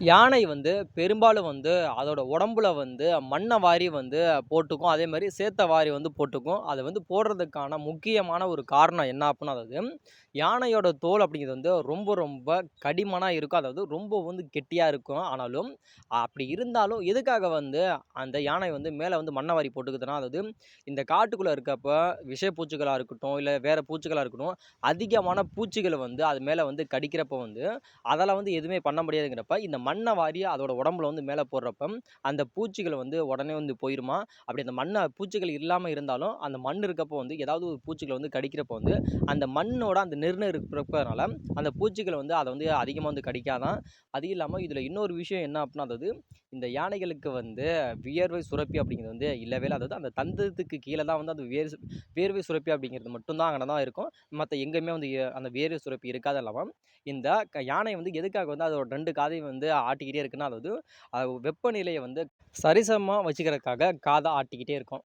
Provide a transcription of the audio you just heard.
யானை வந்து பெரும்பாலும் வந்து அதோட உடம்புல வந்து மண்ணை வாரி வந்து போட்டுக்கும். அதே மாதிரி சேத்த வாரி வந்து போட்டுக்கும். அது வந்து போடுறதுக்கான முக்கியமான ஒரு காரணம் என்ன அப்படின்னா, அதாவது யானையோட தோல் அப்படிங்கிறது வந்து ரொம்ப ரொம்ப கடிமனா இருக்கும். அதாவது ரொம்ப வந்து கெட்டியா இருக்கும். ஆனாலும் அப்படி இருந்தாலும் எதுக்காக வந்து அந்த யானை வந்து மேலே வந்து மண்ணை வாரி போட்டுக்குதுன்னா, அதாவது இந்த காட்டுக்குள்ள இருக்கப்ப விஷப்பூச்சிகளா இருக்கட்டும், இல்லை வேற பூச்சிகளா இருக்கட்டும், அதிகமான பூச்சிகளை வந்து அது மேலே வந்து கடிக்கிறப்ப வந்து அதெல்லாம் வந்து எதுவுமே பண்ண முடியாதுங்கிறப்ப, இந்த மண்ண வாரி அதோட உடம்புல வந்து மேல போடுறப்ப, அந்த பூச்சிகள் வந்து உடனே வந்து போயிருமாம். அப்படி அந்த பூச்சிகள் இல்லாம இருந்தாலும், அந்த மண் இருக்கப்போ வந்து ஏதாவது ஒரு பூச்சிகள வந்து கடிக்கிறப்போ வந்து, அந்த மண்ணோட அந்த இருக்கிறப்பனால, அந்த பூச்சிகள் வந்து அத வந்து அதிகமா வந்து கடிக்காதாம். அது இல்லாம இதுல இன்னொரு விஷயம் என்ன அப்டின்னா, அதாவது இந்த யானைகளுக்கு வந்து வியர்வை சுரப்பி அப்படிங்கிறது வந்து இல்லவே இல்ல. அதாவது அந்த தந்தத்துக்கு கீழ தான் வந்து அந்த வேர்வை சுரப்பி அப்படிங்கிறது மட்டும் தான் அங்கன தான் இருக்கும். மத்த எங்கேயுமே வந்து அந்த வேர்வை சுரப்பி இருக்காது அல்லவா? இந்த யானை வந்து எதுக்காக வந்து அதோட 2 காதையும் வந்து ஆட்டிக்கிட்டே இருக்குன்னா, அதாவது வெப்பநிலைய வந்து சரிசமமா வச்சுக்கிறதுக்காக காத ஆட்டிக்கிட்டே இருக்கும்.